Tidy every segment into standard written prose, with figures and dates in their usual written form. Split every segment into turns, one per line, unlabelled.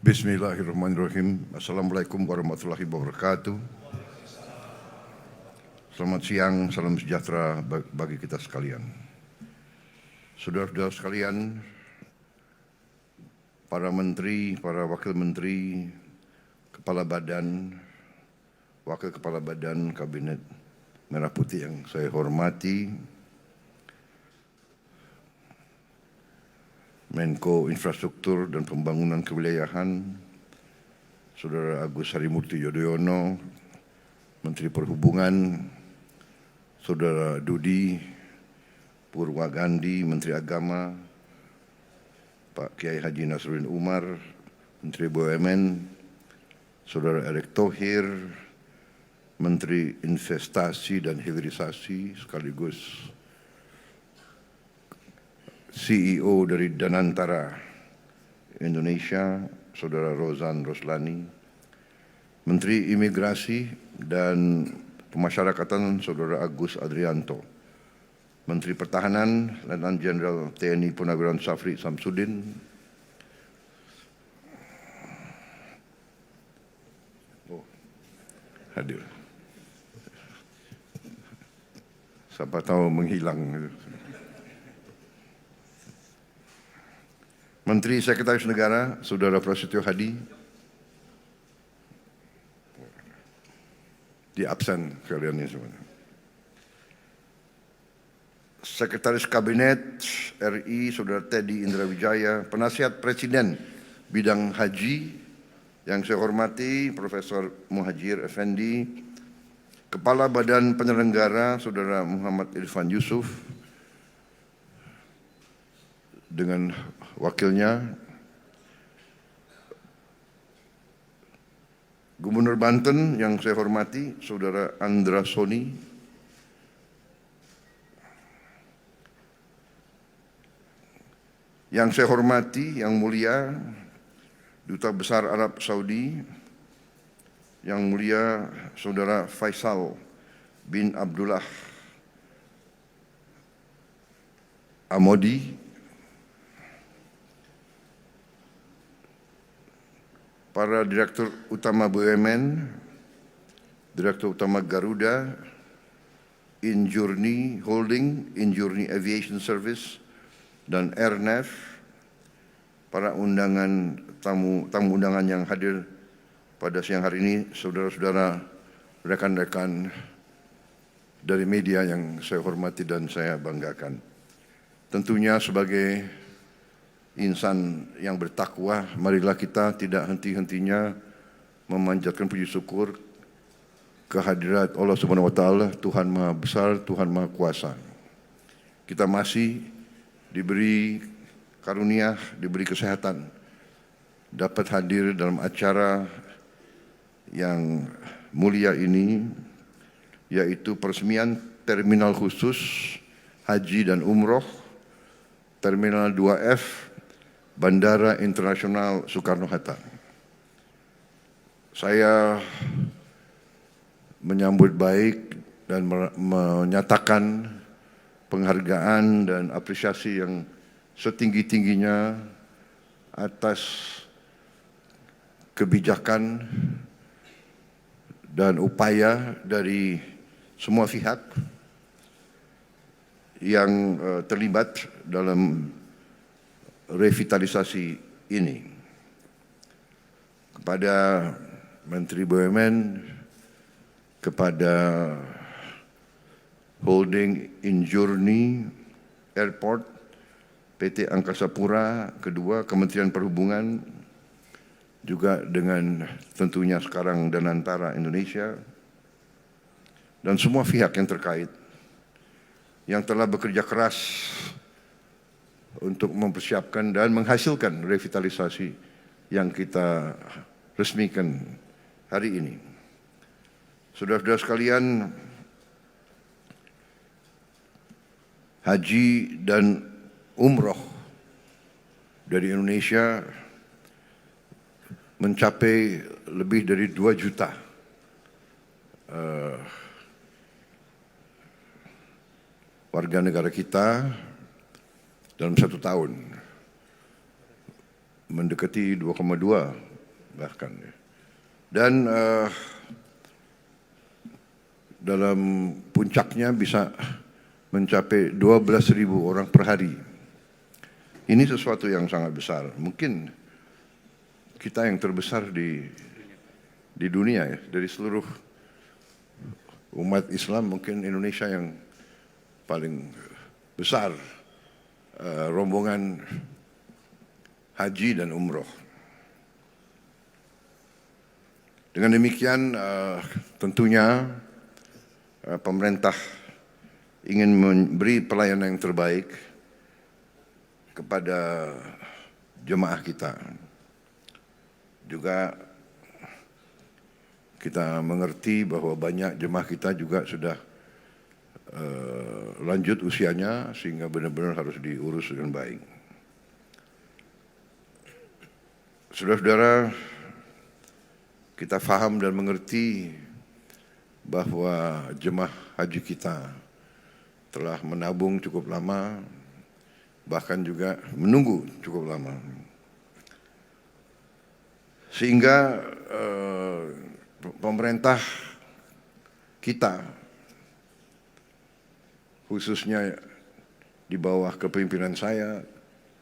Bismillahirrahmanirrahim. Assalamualaikum warahmatullahi wabarakatuh. Selamat siang, salam sejahtera bagi kita sekalian. Saudara-saudara sekalian, para menteri, para wakil menteri, kepala badan, wakil kepala badan Kabinet Merah Putih yang saya hormati, Menko Infrastruktur dan Pembangunan Kewilayahan, Saudara Agus Harimurti Yudhoyono, Menteri Perhubungan, Saudara Dudi Purwagandi, Menteri Agama, Pak Kiai Haji Nasruddin Umar, Menteri BUMN, Saudara Erick Thohir, Menteri Investasi dan Hilirisasi sekaligus CEO dari Danantara Indonesia, Saudara Rozan Roslani, Menteri Imigrasi dan Pemasyarakatan, Saudara Agus Adrianto, Menteri Pertahanan, Letnan Jenderal TNI Purnawirawan Safri Samsudin, hadir. Siapa tahu menghilang. Menteri Sekretaris Negara, Saudara Prasetyo Hadi, di absen kalian ini semua. Sekretaris Kabinet RI, Saudara Teddy Indrawijaya, Penasihat Presiden Bidang Haji, yang saya hormati Profesor Muhajir Effendi, Kepala Badan Penyelenggara, Saudara Muhammad Irfan Yusuf, dengan wakilnya, Gubernur Banten yang saya hormati, Saudara Andra Soni, yang saya hormati, yang mulia, Duta Besar Arab Saudi, yang mulia Saudara Faisal bin Abdullah Amodi, para Direktur Utama BUMN, Direktur Utama Garuda, Injourney Holding, Injourney Aviation Service, dan Airnav, para tamu undangan yang hadir pada siang hari ini, saudara-saudara, rekan-rekan dari media yang saya hormati dan saya banggakan. Tentunya sebagai insan yang bertakwa, marilah kita tidak henti-hentinya memanjatkan puji syukur kehadirat Allah Subhanahu wa taala, Tuhan Maha Besar, Tuhan Maha Kuasa. Kita masih diberi karunia, diberi kesehatan, dapat hadir dalam acara yang mulia ini, yaitu peresmian Terminal Khusus Haji dan Umroh Terminal 2F Bandara Internasional Soekarno-Hatta. Saya menyambut baik dan menyatakan penghargaan dan apresiasi yang setinggi-tingginya atas kebijakan dan upaya dari semua pihak yang terlibat dalam revitalisasi ini. Kepada Menteri BUMN, kepada Holding Injourney Airport, PT Angkasa Pura, kedua Kementerian Perhubungan, juga dengan tentunya sekarang Danantara Indonesia, dan semua pihak yang terkait yang telah bekerja keras untuk mempersiapkan dan menghasilkan revitalisasi yang kita resmikan hari ini. Saudara-saudara sekalian, haji dan umroh dari Indonesia mencapai lebih dari 2 juta warga negara kita dalam 1 tahun, mendekati 2,2 bahkan. Dan dalam puncaknya bisa mencapai 12.000 orang per hari. Ini sesuatu yang sangat besar. Mungkin kita yang terbesar di dunia ya, dari seluruh umat Islam mungkin Indonesia yang paling besar rombongan haji dan umroh. Dengan demikian tentunya pemerintah ingin memberi pelayanan yang terbaik kepada jemaah kita. Juga kita mengerti bahwa banyak jemaah kita juga sudah lanjut usianya sehingga benar-benar harus diurus dengan baik. Saudara-saudara, kita faham dan mengerti bahwa jemaah haji kita telah menabung cukup lama, bahkan juga menunggu cukup lama. Sehingga pemerintah kita, khususnya di bawah kepemimpinan saya,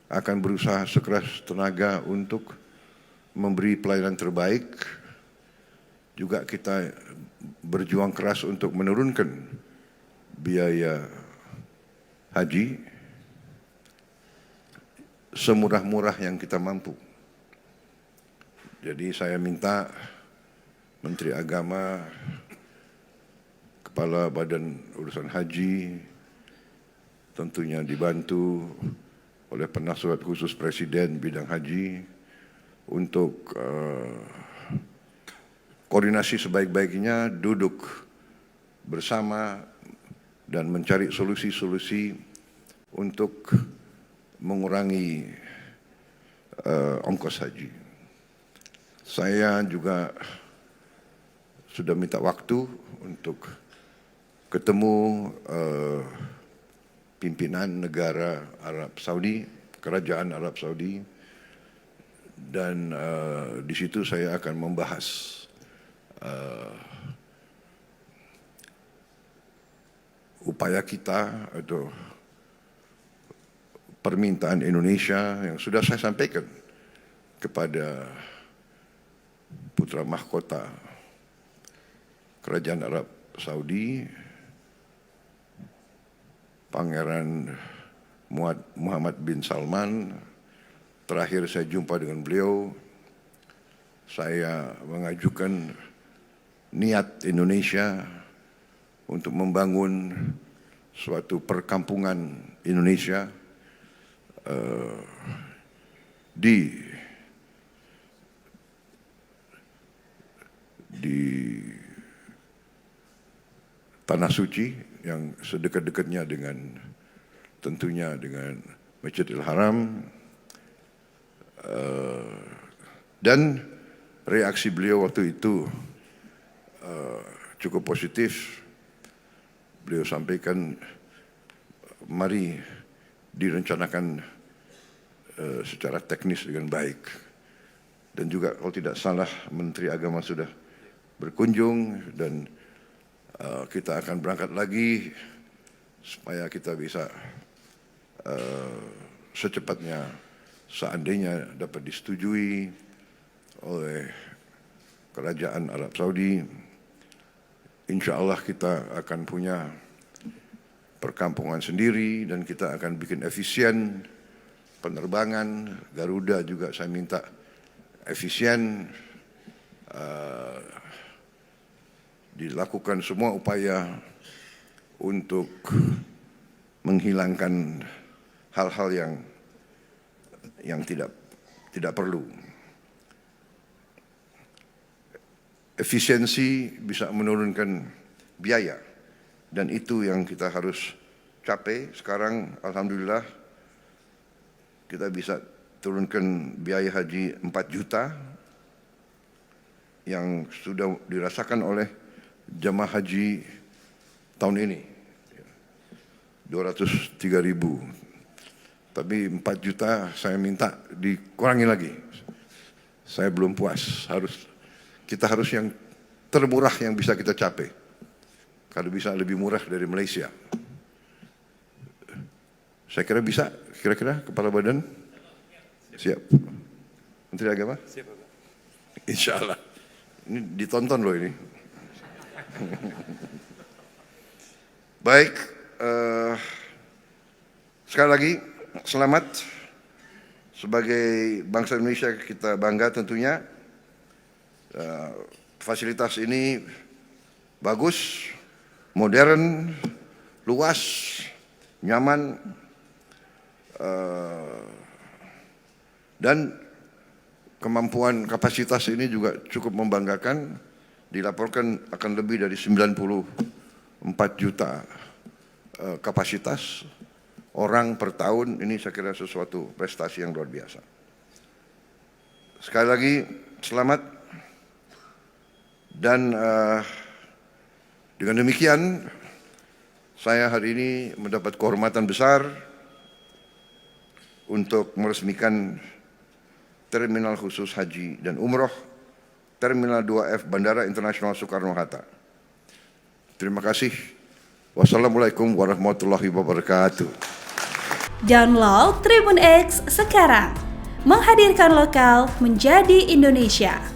akan berusaha sekeras tenaga untuk memberi pelayanan terbaik. Juga kita berjuang keras untuk menurunkan biaya haji semurah-murah yang kita mampu. Jadi saya minta Menteri Agama, Kepala Badan Urusan Haji, tentunya dibantu oleh Penasihat Khusus Presiden bidang haji untuk koordinasi sebaik-baiknya, duduk bersama dan mencari solusi-solusi untuk mengurangi ongkos haji. Saya juga sudah minta waktu untuk ketemu pimpinan negara Arab Saudi, Kerajaan Arab Saudi, dan di situ saya akan membahas upaya kita atau permintaan Indonesia yang sudah saya sampaikan kepada putra mahkota Kerajaan Arab Saudi, Pangeran Muhammad bin Salman. Terakhir saya jumpa dengan beliau, saya mengajukan niat Indonesia untuk membangun suatu perkampungan Indonesia di Tanah Suci yang sedekat-dekatnya dengan tentunya dengan Masjidil Haram, dan reaksi beliau waktu itu cukup positif. Beliau sampaikan mari direncanakan secara teknis dengan baik. Dan juga kalau tidak salah Menteri Agama sudah berkunjung dan kita akan berangkat lagi supaya kita bisa secepatnya, seandainya dapat disetujui oleh Kerajaan Arab Saudi, insya Allah kita akan punya perkampungan sendiri dan kita akan bikin efisien penerbangan. Garuda juga saya minta efisien, dilakukan semua upaya untuk menghilangkan hal-hal yang tidak perlu. Efisiensi bisa menurunkan biaya, dan itu yang kita harus capai. Sekarang alhamdulillah kita bisa turunkan biaya haji 4 juta yang sudah dirasakan oleh jemaah haji tahun ini, 203.000. Tapi 4 juta saya minta dikurangi lagi saya belum puas. Kita harus yang termurah yang bisa kita capai. Kalau bisa lebih murah dari Malaysia. Saya kira bisa, kira-kira Kepala Badan? Siap. Menteri Agama? Siap, Pak. Insya Allah. Ini ditonton loh ini. Baik, sekali lagi selamat. Sebagai bangsa Indonesia kita bangga tentunya. Fasilitas ini bagus, modern, luas, nyaman, dan kemampuan kapasitas ini juga cukup membanggakan. Dilaporkan akan lebih dari 94 juta kapasitas orang per tahun. Ini saya kira sesuatu prestasi yang luar biasa. Sekali lagi selamat. Dan dengan demikian saya hari ini mendapat kehormatan besar untuk meresmikan Terminal Khusus Haji dan Umroh Terminal 2F Bandara Internasional Soekarno-Hatta. Terima kasih. Wassalamualaikum warahmatullahi wabarakatuh.
Download Tribun X sekarang, menghadirkan lokal menjadi Indonesia.